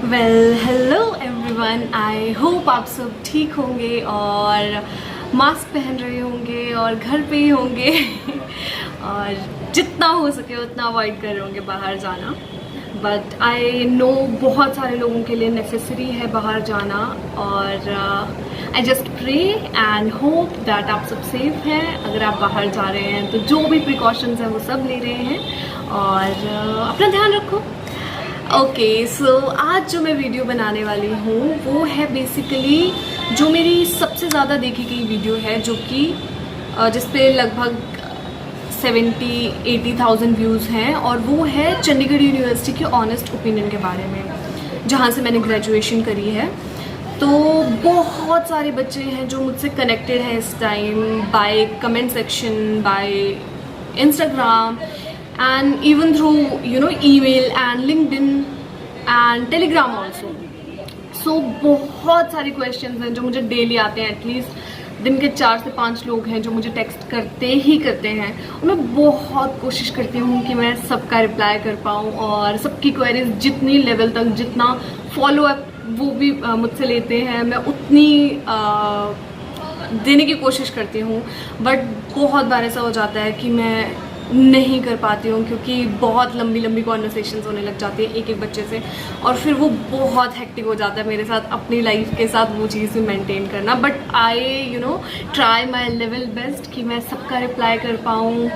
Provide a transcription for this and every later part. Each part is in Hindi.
Well hello everyone, I hope आप सब ठीक होंगे और मास्क पहन रहे होंगे और घर पे ही होंगे और जितना हो सके उतना अवॉइड कर रहे होंगे बाहर जाना। बट आई नो बहुत सारे लोगों के लिए नेसेसरी है बाहर जाना और I just pray and hope that आप सब सेफ हैं। अगर आप बाहर जा रहे हैं तो जो भी प्रिकॉशंस हैं वो सब ले रहे हैं और अपना ध्यान रखो। ओके, सो आज जो मैं वीडियो बनाने वाली हूँ वो है बेसिकली जो मेरी सबसे ज़्यादा देखी गई वीडियो है, जो कि जिस पे लगभग 70-80,000 व्यूज़ हैं और वो है चंडीगढ़ यूनिवर्सिटी के ऑनेस्ट ओपिनियन के बारे में, जहाँ से मैंने ग्रेजुएशन करी है। तो बहुत सारे बच्चे हैं जो मुझसे कनेक्टेड हैं इस time by comment section, by Instagram and even through email and LinkedIn and Telegram also. So बहुत सारे questions हैं जो मुझे डेली आते हैं। एटलीस्ट दिन के 4 से 5 लोग हैं जो मुझे टेक्स्ट करते हैं और मैं बहुत कोशिश करती हूँ कि मैं सबका रिप्लाई कर पाऊँ और सबकी क्वेरीज जितनी लेवल तक, जितना फॉलो अप वो भी मुझसे लेते हैं, मैं उतनी देने की कोशिश करती हूँ। बट बहुत बार ऐसा हो जाता है कि मैं नहीं कर पाती हूँ क्योंकि बहुत लंबी कॉन्वर्सेशंस होने लग जाती है एक बच्चे से और फिर वो बहुत हेक्टिक हो जाता है मेरे साथ अपनी लाइफ के साथ वो चीज़ भी मेंटेन करना। But I try my level best कि मैं सबका रिप्लाई कर पाऊँ,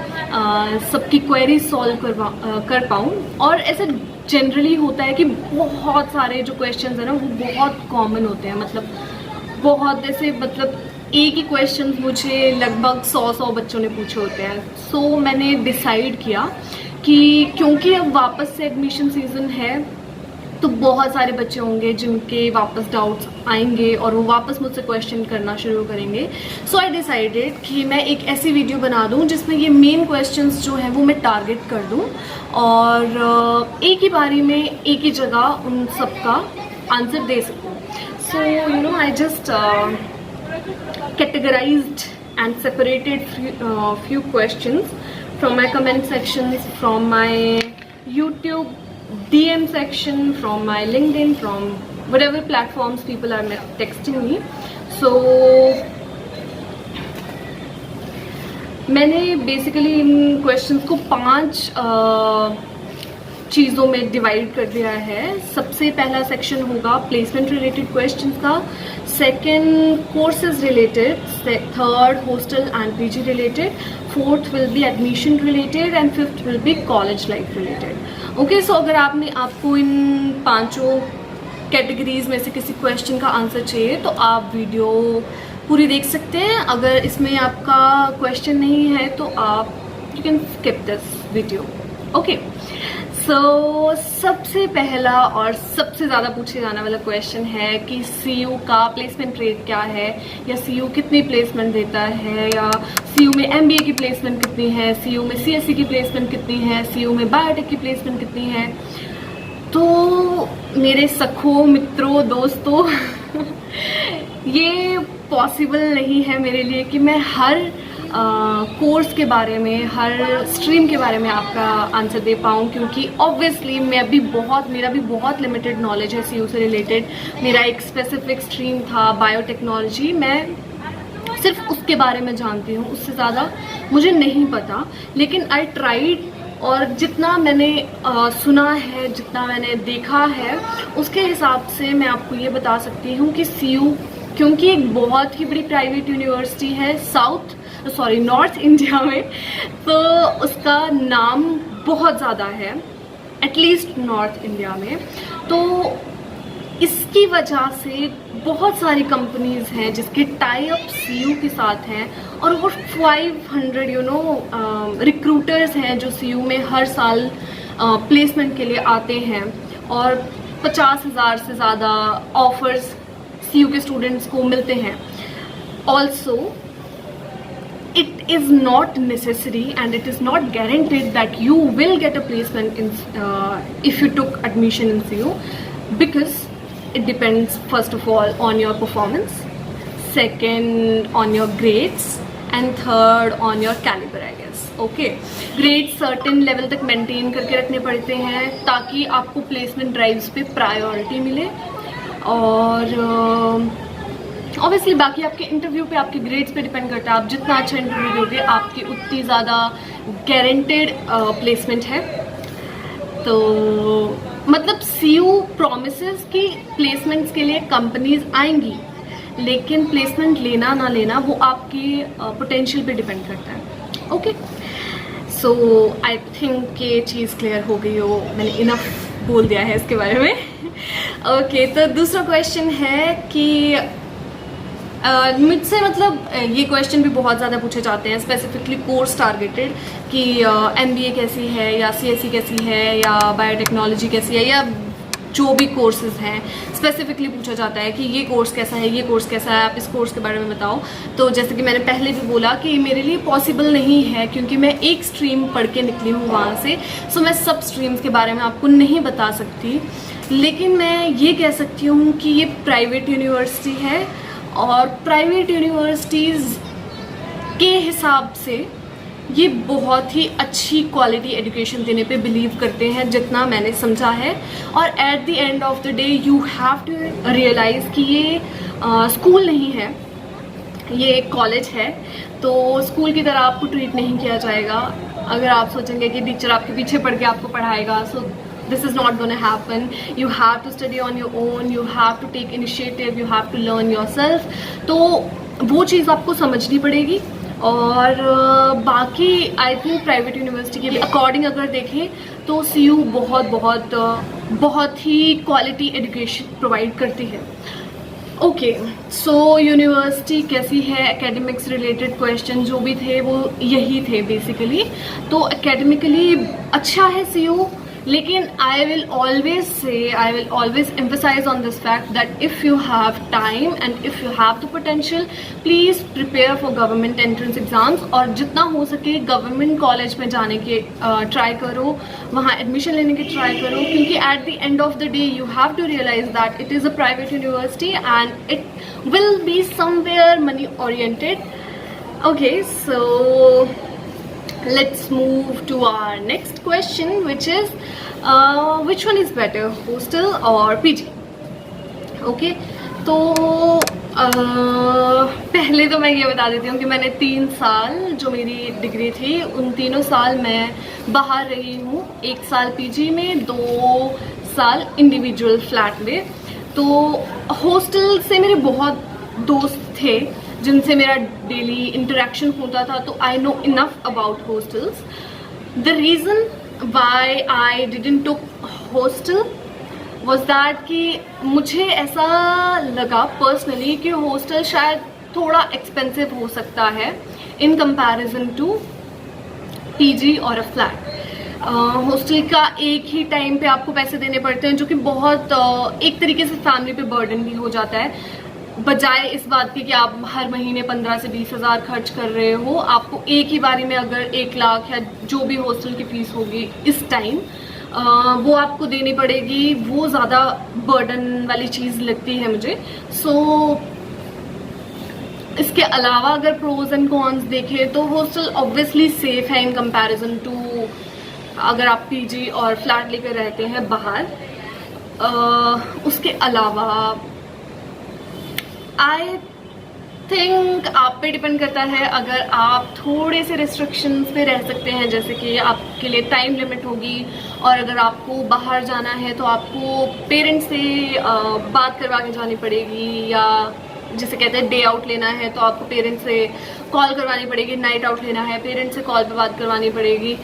सबकी क्वेरी सॉल्व कर पाऊँ। और ऐसा जनरली होता है कि बहुत सारे जो क्वेश्चंस हैं ना वो बहुत कॉमन होते हैं, बहुत ऐसे एक ही क्वेश्चन मुझे लगभग 100 बच्चों ने पूछे होते हैं। सो मैंने डिसाइड किया कि क्योंकि अब वापस से एडमिशन सीज़न है तो बहुत सारे बच्चे होंगे जिनके वापस डाउट्स आएंगे और वो वापस मुझसे क्वेश्चन करना शुरू करेंगे। सो आई डिसाइडेड कि मैं एक ऐसी वीडियो बना दूं जिसमें ये मेन क्वेश्चंस जो हैं वो मैं टारगेट कर दूं और एक ही बारी में एक ही जगह उन सब का आंसर दे सकूँ। So I just categorized and separated few questions from my comment sections, from my YouTube DM section, from my LinkedIn, from whatever platforms people are texting me. So मैंने बेसिकली इन क्वेश्चंस को 5 चीज़ों में डिवाइड कर दिया है। सबसे पहला सेक्शन होगा प्लेसमेंट रिलेटेड क्वेश्चंस का, second courses related, third hostel and PG related, fourth will be admission related and fifth will be college life related. Okay, so अगर आपको इन 5 कैटेगरीज में से किसी क्वेश्चन का आंसर चाहिए तो आप वीडियो पूरी देख सकते हैं। अगर इसमें आपका क्वेश्चन नहीं है तो आप you can skip this video. Okay, so सबसे पहला और सबसे ज़्यादा पूछे जाने वाला क्वेश्चन है कि सीयू का प्लेसमेंट रेट क्या है, या सीयू कितनी प्लेसमेंट देता है, या सीयू में एमबीए की प्लेसमेंट कितनी है, सीयू में सीएससी की प्लेसमेंट कितनी है, सीयू में बायोटेक की प्लेसमेंट कितनी है। तो मेरे सखों, मित्रों, दोस्तों ये पॉसिबल नहीं है मेरे लिए कि मैं हर कोर्स के बारे में, हर स्ट्रीम के बारे में आपका आंसर दे पाऊँ, क्योंकि ऑब्वियसली मेरा भी बहुत लिमिटेड नॉलेज है सीयू से रिलेटेड। मेरा एक स्पेसिफिक स्ट्रीम था बायोटेक्नोलॉजी, मैं सिर्फ उसके बारे में जानती हूँ, उससे ज़्यादा मुझे नहीं पता। लेकिन आई ट्राइड और जितना मैंने सुना है, जितना मैंने देखा है, उसके हिसाब से मैं आपको ये बता सकती हूँ कि सीयू क्योंकि एक बहुत ही बड़ी प्राइवेट यूनिवर्सिटी है नॉर्थ इंडिया में, तो उसका नाम बहुत ज़्यादा है, एटलीस्ट नॉर्थ इंडिया में। तो इसकी वजह से बहुत सारी कंपनीज हैं जिसके टाई अप सीयू के साथ हैं और ओवर 500 रिक्रूटर्स हैं जो सीयू में हर साल प्लेसमेंट के लिए आते हैं और 50,000 से ज़्यादा ऑफर्स सीयू के स्टूडेंट्स को मिलते हैं। Also it is not necessary and it is not guaranteed that you will get a placement in if you took admission in CU, because it depends first of all on your performance, second on your grades, and third on your caliber, I guess. Okay, grade certain level तक मेंटेन करके रखने पड़ते हैं ताकि आपको प्लेसमेंट ड्राइव्स पे प्रायोरिटी मिले। और ऑब्वियसली बाकी आपके इंटरव्यू पे, आपके ग्रेड्स पे डिपेंड करता है। आप जितना अच्छा इंटरव्यू दोगे आपकी उतनी ज़्यादा गारंटेड प्लेसमेंट है। तो मतलब CU प्रॉमिसेस कि प्लेसमेंट्स के लिए कंपनीज आएंगी, लेकिन प्लेसमेंट लेना ना लेना वो आपकी पोटेंशियल पे डिपेंड करता है। ओके, सो आई थिंक ये चीज़ क्लियर हो गई हो, मैंने इनफ बोल दिया है इसके बारे में। ओके, तो दूसरा क्वेश्चन है कि मुझसे मतलब ये क्वेश्चन भी बहुत ज़्यादा पूछे जाते हैं, स्पेसिफिकली कोर्स टारगेटेड, कि MBA कैसी है या CSE कैसी है या बायोटेक्नोलॉजी कैसी है, या जो भी कोर्सेज हैं स्पेसिफिकली पूछा जाता है कि ये कोर्स कैसा है, ये कोर्स कैसा है, आप इस कोर्स के बारे में बताओ। तो जैसे कि मैंने पहले भी बोला कि मेरे लिए पॉसिबल नहीं है, क्योंकि मैं एक स्ट्रीम पढ़ के निकली हूँ वहाँ से, सो मैं सब स्ट्रीम्स के बारे में आपको नहीं बता सकती। लेकिन मैं ये कह सकती हूँ कि ये प्राइवेट यूनिवर्सिटी है, और प्राइवेट यूनिवर्सिटीज़ के हिसाब से ये बहुत ही अच्छी क्वालिटी एजुकेशन देने पे बिलीव करते हैं, जितना मैंने समझा है। और at the end of the day you have to realise कि ये स्कूल नहीं है, ये एक कॉलेज है। तो स्कूल की तरह आपको ट्रीट नहीं किया जाएगा। अगर आप सोचेंगे कि टीचर आपके पीछे पढ़ के आपको पढ़ाएगा, सो this is not gonna happen. You have to study on your own, you have to take initiative, you have to learn yourself. तो वो चीज़ आपको समझनी पड़ेगी। और बाकी आई थिंक प्राइवेट यूनिवर्सिटी के अकॉर्डिंग अगर देखें तो CU बहुत ही क्वालिटी एजुकेशन प्रोवाइड करती है। ओके, सो यूनिवर्सिटी कैसी है, एकेडमिक्स रिलेटेड क्वेश्चन जो भी थे वो यही थे बेसिकली। तो एकेडमिकली अच्छा है CU, लेकिन I will always emphasize on this fact that if you have time and if you have the potential, please prepare for government entrance exams, और जितना हो सके गवर्नमेंट कॉलेज में जाने के ट्राई करो, वहाँ एडमिशन लेने के ट्राई करो, क्योंकि at the end of the day you have to realize that it is a private university and it will be somewhere money oriented. Okay, so let's move to our next question, which is which one is better, hostel or PG? Okay, तो पहले तो मैं ये बता देती हूँ कि मैंने 3 साल जो मेरी डिग्री थी उन तीनों साल मैं बाहर रही हूँ। 1 साल PG में, 2 साल इंडिविजुअल फ्लैट में। तो हॉस्टल से मेरे बहुत दोस्त थे जिनसे मेरा डेली इंटरेक्शन होता था, तो I know enough about hostels. The reason why I didn't took hostel was that कि मुझे ऐसा लगा पर्सनली कि हॉस्टल शायद थोड़ा एक्सपेंसिव हो सकता है इन कंपैरिजन टू PG और अ फ्लैट। हॉस्टल का एक ही टाइम पे आपको पैसे देने पड़ते हैं, जो कि बहुत एक तरीके से फैमिली पे बर्डन भी हो जाता है, बजाय इस बात की कि आप हर महीने 15 से 20 हज़ार खर्च कर रहे हो। आपको एक ही बारी में अगर 1 लाख या जो भी हॉस्टल की फीस होगी इस टाइम वो आपको देनी पड़ेगी, वो ज़्यादा बर्डन वाली चीज़ लगती है मुझे। सो इसके अलावा अगर प्रोज एंड कॉन्स देखें तो हॉस्टल ऑब्वियसली सेफ है इन कंपैरिजन टू अगर आप PG और फ्लैट लेकर रहते हैं बाहर। उसके अलावा आई थिंक आप पे डिपेंड करता है। अगर आप थोड़े से रिस्ट्रिक्शंस पे रह सकते हैं, जैसे कि आपके लिए टाइम लिमिट होगी, और अगर आपको बाहर जाना है तो आपको पेरेंट्स से बात करवा के जानी पड़ेगी, या जिसे कहते हैं डे आउट लेना है तो आपको पेरेंट्स से कॉल करवानी पड़ेगी, नाइट आउट लेना है पेरेंट्स से कॉल पे बात करवानी पड़ेगी,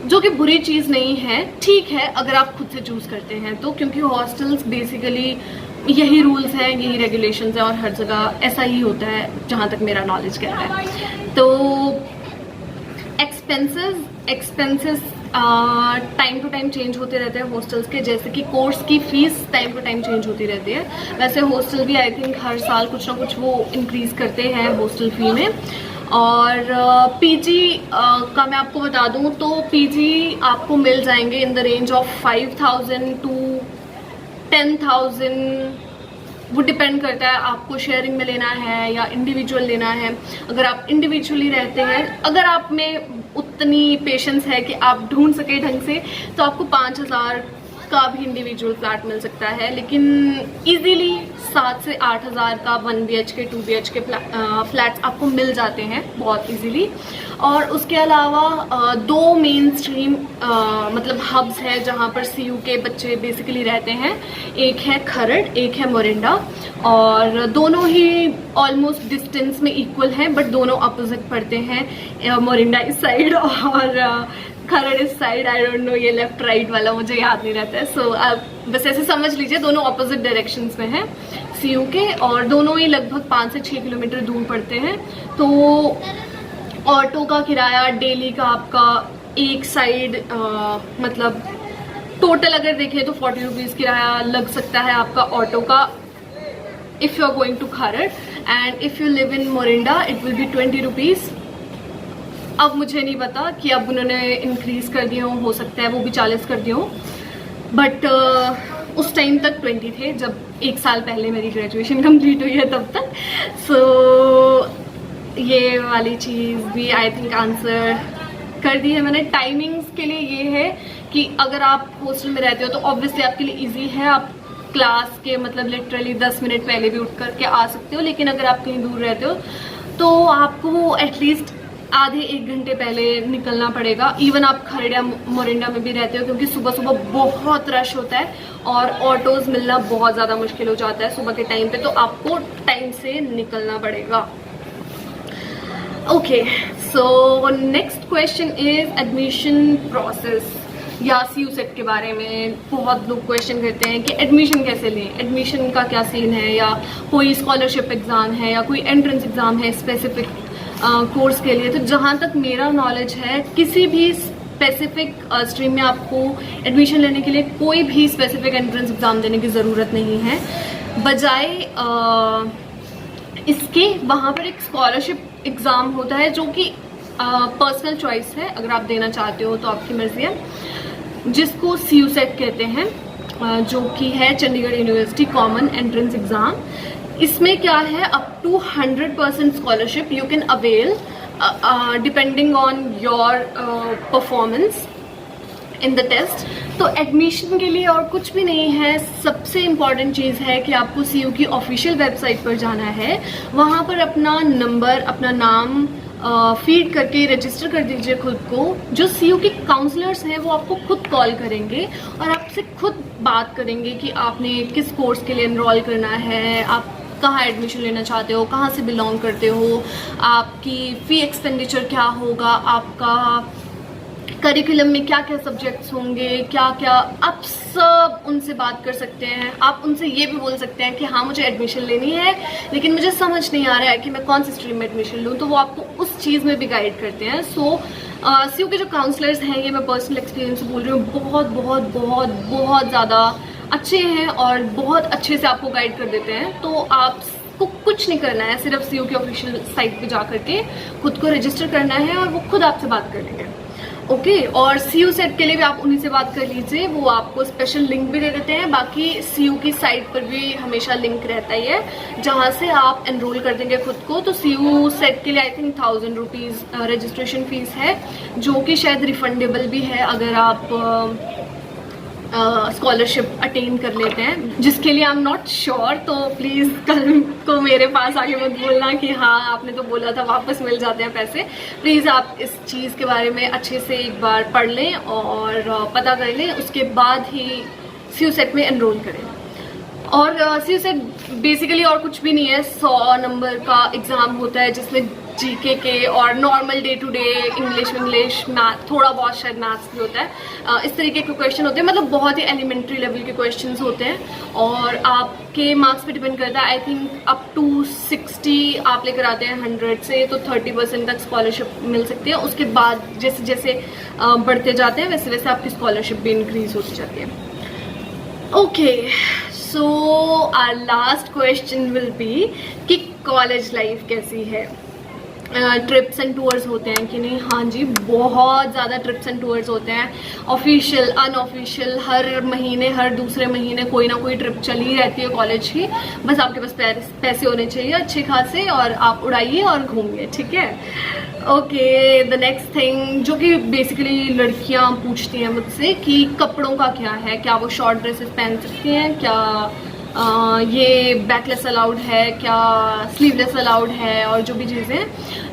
जो कि बुरी चीज़ नहीं है, ठीक है अगर आप खुद से चूज़ करते हैं तो। क्योंकि हॉस्टल्स बेसिकली यही रूल्स हैं, यही रेगुलेशंस हैं, और हर जगह ऐसा ही होता है जहाँ तक मेरा नॉलेज कहता है। तो expenses time to time change होते रहते हैं हॉस्टल्स के, जैसे कि कोर्स की fees time to time change होती रहती है। वैसे हॉस्टल भी आई थिंक हर साल कुछ ना कुछ वो इंक्रीज़ करते हैं हॉस्टल फी में। और PG का मैं आपको बता दूं तो PG आपको मिल जाएंगे in the range of 5,000 to 10,000 वो डिपेंड करता है आपको शेयरिंग में लेना है या इंडिविजुअल लेना है। अगर आप इंडिविजुअली रहते हैं, अगर आप में उतनी पेशेंस है कि आप ढूंढ सके ढंग से, तो आपको 5,000 का भी इंडिविजुअल फ्लैट मिल सकता है। लेकिन इजीली 7 से 8,000 का 1 BHK 2 BHK फ्लैट्स आपको मिल जाते हैं बहुत इजीली। और उसके अलावा 2 मेन स्ट्रीम मतलब हब्स है जहाँ पर CU के बच्चे बेसिकली रहते हैं। एक है खरड़, एक है मोरिंडा, और दोनों ही ऑलमोस्ट डिस्टेंस में इक्वल हैं, बट दोनों अपोजिट पड़ते हैं। मोरिंडा इस साइड और खरड़ इस साइड। आई डोंट नो ये लेफ्ट राइट वाला मुझे याद नहीं रहता है। सो आप बस ऐसे समझ लीजिए दोनों ऑपोजिट डायरेक्शंस में हैं CU के, और दोनों ही लगभग 5 से 6 किलोमीटर दूर पड़ते हैं। तो ऑटो का किराया डेली का आपका एक साइड मतलब टोटल अगर देखें तो 40 रुपीज़ किराया लग सकता है आपका ऑटो का, if you are going to Kharar. And if you live in Morinda it will be 20 rupees. अब मुझे नहीं पता कि अब उन्होंने इंक्रीज़ कर दिए हो सकता है वो भी 40 कर दिए हो, बट उस टाइम तक 20 थे जब 1 साल पहले मेरी ग्रेजुएशन कंप्लीट हुई है तब तक। सो ये वाली चीज़ भी आई थिंक आंसर कर दी है मैंने। टाइमिंग्स के लिए ये है कि अगर आप हॉस्टल में रहते हो तो ऑब्वियसली आपके लिए ईजी है, आप क्लास के मतलब लिटरली 10 मिनट पहले भी उठ करके आ सकते हो। लेकिन अगर आप कहीं दूर रहते हो तो आपको एटलीस्ट आधे 1 घंटे पहले निकलना पड़ेगा। इवन आप खरड़ या मोरिंडा में भी रहते हो, क्योंकि सुबह सुबह बहुत रश होता है और ऑटोज़ मिलना बहुत ज़्यादा मुश्किल हो जाता है सुबह के टाइम पे, तो आपको टाइम से निकलना पड़ेगा। Okay, so next question is admission process या CU सेट के बारे में। बहुत लोग क्वेश्चन करते हैं कि एडमिशन कैसे लें, एडमिशन का क्या सीन है, या कोई स्कॉलरशिप एग्ज़ाम है या कोई एंट्रेंस एग्ज़ाम है स्पेसिफिक कोर्स के लिए। तो जहाँ तक मेरा नॉलेज है, किसी भी स्पेसिफिक स्ट्रीम में आपको एडमिशन लेने के लिए कोई भी स्पेसिफिक एंट्रेंस एग्ज़ाम देने की ज़रूरत नहीं है। बजाय इसके वहाँ पर एक स्कॉलरशिप एग्ज़ाम होता है जो कि पर्सनल चॉइस है, अगर आप देना चाहते हो तो आपकी मर्ज़ी है, जिसको CU सेट कहते हैं, जो कि है Chandigarh university common entrance exam. इसमें क्या है, up to 100% scholarship you can avail depending on your performance in the test. तो एडमिशन के लिए और कुछ भी नहीं है, सबसे इम्पॉर्टेंट चीज़ है कि आपको CU की ऑफिशियल वेबसाइट पर जाना है, वहाँ पर अपना नंबर, अपना नाम फीड करके रजिस्टर कर दीजिए खुद को। जो CU के काउंसलर्स हैं वो आपको खुद कॉल करेंगे और आपसे खुद बात करेंगे कि आपने किस कोर्स के लिए एनरोल करना है, आप कहाँ एडमिशन लेना चाहते हो, कहाँ से बिलोंग करते हो, आपकी फ़ी एक्सपेंडिचर क्या होगा, आपका करिकुलम में क्या क्या सब्जेक्ट्स होंगे, क्या क्या, आप सब उनसे बात कर सकते हैं। आप उनसे ये भी बोल सकते हैं कि हाँ मुझे एडमिशन लेनी है लेकिन मुझे समझ नहीं आ रहा है कि मैं कौन सी स्ट्रीम में एडमिशन लूँ, तो वो आपको उस चीज़ में भी गाइड करते हैं। सो CU के जो काउंसलर्स हैं, ये मैं पर्सनल एक्सपीरियंस से बोल रही हूँ, बहुत बहुत बहुत बहुत ज़्यादा अच्छे हैं और बहुत अच्छे से आपको गाइड कर देते हैं। तो आपको कुछ नहीं करना है, सिर्फ CU की ऑफिशियल साइट पे जा करके खुद को रजिस्टर करना है और वो खुद आपसे बात कर लेंगे। ओके, और CU सेट के लिए भी आप उन्हीं से बात कर लीजिए, वो आपको स्पेशल लिंक भी दे देते हैं। बाकी CU की साइट पर भी हमेशा लिंक रहता ही है जहाँ से आप एनरोल कर देंगे खुद को। तो CU सेट के लिए I think 1000 rupees registration fees है, जो कि शायद रिफंडेबल भी है अगर आप स्कॉलरशिप अटेन कर लेते हैं, जिसके लिए आई एम नॉट श्योर। तो प्लीज़ कल को मेरे पास आके मत बोलना कि हाँ आपने तो बोला था वापस मिल जाते हैं पैसे। प्लीज़ आप इस चीज़ के बारे में अच्छे से एक बार पढ़ लें और पता कर लें, उसके बाद ही CU सेट में एनरोल करें। और CU सेट बेसिकली और कुछ भी नहीं है, 100 नंबर का एग्ज़ाम होता है जिसमें GK के और normal day to day English, math, थोड़ा बहुत शायद मैथ्स भी होता है, इस तरीके के क्वेश्चन होते हैं। मतलब बहुत ही एलिमेंट्री लेवल के क्वेश्चंस होते हैं और आपके मार्क्स पे डिपेंड करता है। आई थिंक अप टू 60 आप लेकर आते हैं 100 से, तो 30% तक स्कॉलरशिप मिल सकती है। उसके बाद जैसे जैसे बढ़ते जाते हैं वैसे वैसे आपकी स्कॉलरशिप भी इंक्रीज होती जाती है। Okay, so our last question will be कि कॉलेज लाइफ कैसी है। ट्रिप्स एंड टूर्स होते हैं कि नहीं? हाँ जी, बहुत ज़्यादा ट्रिप्स एंड टूर्स होते हैं, ऑफिशियल अनऑफिशियल, हर महीने हर दूसरे महीने कोई ना कोई ट्रिप चली रहती है कॉलेज की। बस आपके पास पैसे होने चाहिए अच्छे खासे और आप उड़ाइए और घूमिए, ठीक है? ओके, द नेक्स्ट थिंग जो कि बेसिकली लड़कियां पूछती हैं मुझसे कि कपड़ों का क्या है, क्या वो शॉर्ट ड्रेसेस पहन सकती हैं, क्या ये बैकलेस अलाउड है, क्या स्लीवलेस अलाउड है, और जो भी चीज़ें।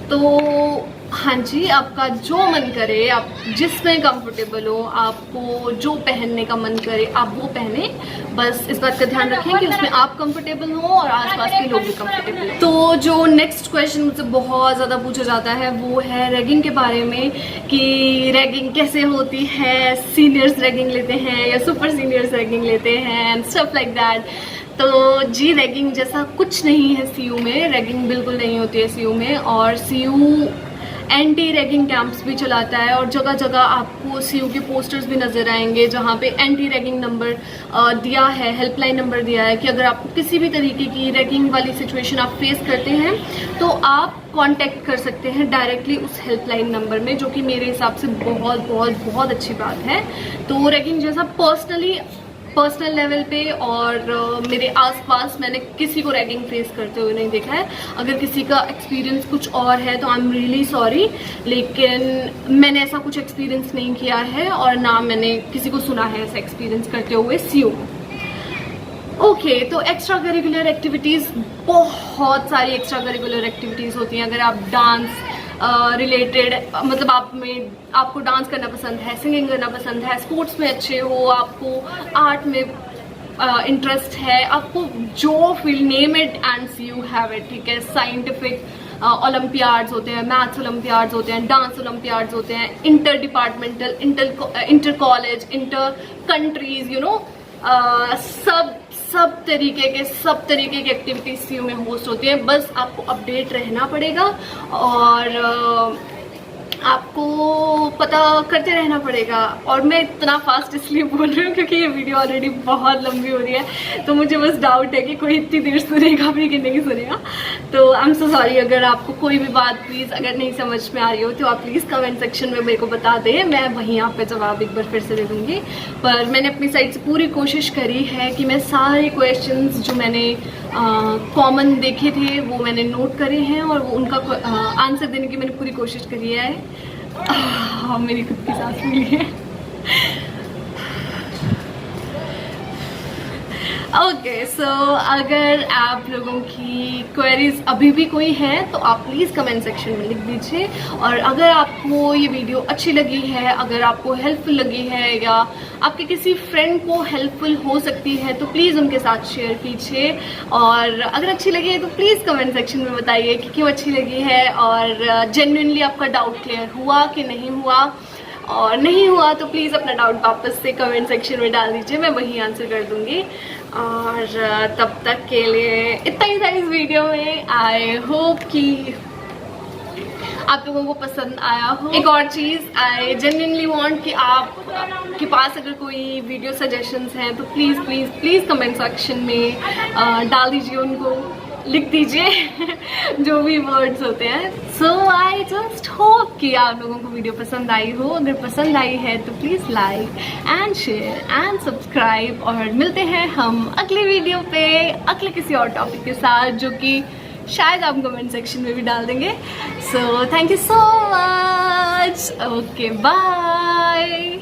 तो हाँ जी, आपका जो मन करे, आप जिसमें कंफर्टेबल हो, आपको जो पहनने का मन करे आप वो पहने। बस इस बात का ध्यान रखें कि उसमें आप कंफर्टेबल हो और आसपास के लोग भी कंफर्टेबल हो। तो जो नेक्स्ट क्वेश्चन मुझसे बहुत ज़्यादा पूछा जाता है वो है रैगिंग के बारे में, कि रैगिंग कैसे होती है, सीनियर्स रैगिंग लेते हैं या सुपर सीनियर्स रैगिंग लेते हैं एंड स्टफ लाइक दैट। तो जी, रैगिंग जैसा कुछ नहीं है सीयू में, रैगिंग बिल्कुल नहीं होती है सीयू में। और सीयू एंटी रैगिंग कैंप्स भी चलाता है और जगह जगह आपको सीयू के पोस्टर्स भी नज़र आएंगे जहाँ पे एंटी रैगिंग नंबर दिया है, हेल्पलाइन नंबर दिया है कि अगर आपको किसी भी तरीके की रैगिंग वाली सिचुएशन आप फेस करते हैं तो आप कांटेक्ट कर सकते हैं डायरेक्टली उस हेल्पलाइन नंबर में, जो कि मेरे हिसाब से बहुत बहुत बहुत अच्छी बात है। तो रैगिंग जैसा पर्सनल लेवल पे और मेरे आसपास मैंने किसी को रैगिंग फेस करते हुए नहीं देखा है। अगर किसी का एक्सपीरियंस कुछ और है तो आई एम रियली सॉरी, लेकिन मैंने ऐसा कुछ एक्सपीरियंस नहीं किया है और ना मैंने किसी को सुना है ऐसा एक्सपीरियंस करते हुए सीयू। ओके, तो एक्स्ट्रा करिकुलर एक्टिविटीज़, बहुत सारी एक्स्ट्रा करिकुलर एक्टिविटीज़ होती हैं। अगर आप डांस रिलेटेड मतलब आपको डांस करना पसंद है, सिंगिंग करना पसंद है, स्पोर्ट्स में अच्छे हो, आपको आर्ट में इंटरेस्ट है, आपको जो field, name it and you have it, ठीक है? साइंटिफिक ओलंपियाड्स होते हैं, मैथ्स ओलंपियाड्स होते हैं, डांस ओलंपियाड्स होते हैं, inter departmental, inter college, inter countries, you know, सब तरीके की एक्टिविटीज सीयू में होस्ट होती है। बस आपको अपडेट रहना पड़ेगा और आपको पता करते रहना पड़ेगा। और मैं इतना फास्ट इसलिए बोल रही हूँ क्योंकि ये वीडियो ऑलरेडी बहुत लंबी हो रही है, तो मुझे बस डाउट है कि कोई इतनी देर सुनेगा भी कि नहीं सुनेगा। तो आई एम सो सॉरी। अगर आपको कोई भी बात प्लीज़ अगर नहीं समझ में आ रही हो तो आप प्लीज़ कमेंट सेक्शन में मेरे को बता दें, मैं वहीं आप पे जवाब एक बार फिर से दे दूँगी। पर मैंने अपनी साइड से पूरी कोशिश करी है कि मैं सारे क्वेश्चंस जो मैंने कॉमन देखे थे वो मैंने नोट करे हैं और वो उनका आंसर देने की मैंने पूरी कोशिश करी है। मेरी खुद की सांस मिली है। ओके, सो अगर आप लोगों की क्वेरीज अभी भी कोई है तो आप प्लीज़ कमेंट सेक्शन में लिख दीजिए। और अगर आपको ये वीडियो अच्छी लगी है, अगर आपको हेल्पफुल लगी है या आपके किसी फ्रेंड को हेल्पफुल हो सकती है तो प्लीज़ उनके साथ शेयर कीजिए। और अगर अच्छी लगी है तो प्लीज़ कमेंट सेक्शन में बताइए कि क्यों अच्छी लगी है और जेन्युइनली आपका डाउट क्लियर हुआ कि नहीं हुआ। और नहीं हुआ तो प्लीज़ अपना डाउट वापस से कमेंट सेक्शन में डाल दीजिए, मैं वही आंसर कर दूंगी। और तब तक के लिए इतना ही था इस वीडियो में। आई होप कि आप लोगों को पसंद आया हो। एक और चीज़, आई जेन्युइनली वांट कि आप के पास अगर कोई वीडियो सजेशंस हैं तो please please please comment section में डाल दीजिए, उनको लिख दीजिए जो भी वर्ड्स होते हैं। सो आई जस्ट होप कि आप लोगों को वीडियो पसंद आई हो। अगर पसंद आई है तो please like and share and subscribe. और मिलते हैं हम अगली वीडियो पे अगले किसी और टॉपिक के साथ, जो कि शायद आप कमेंट सेक्शन में भी डाल देंगे। So thank you so much. Okay, bye.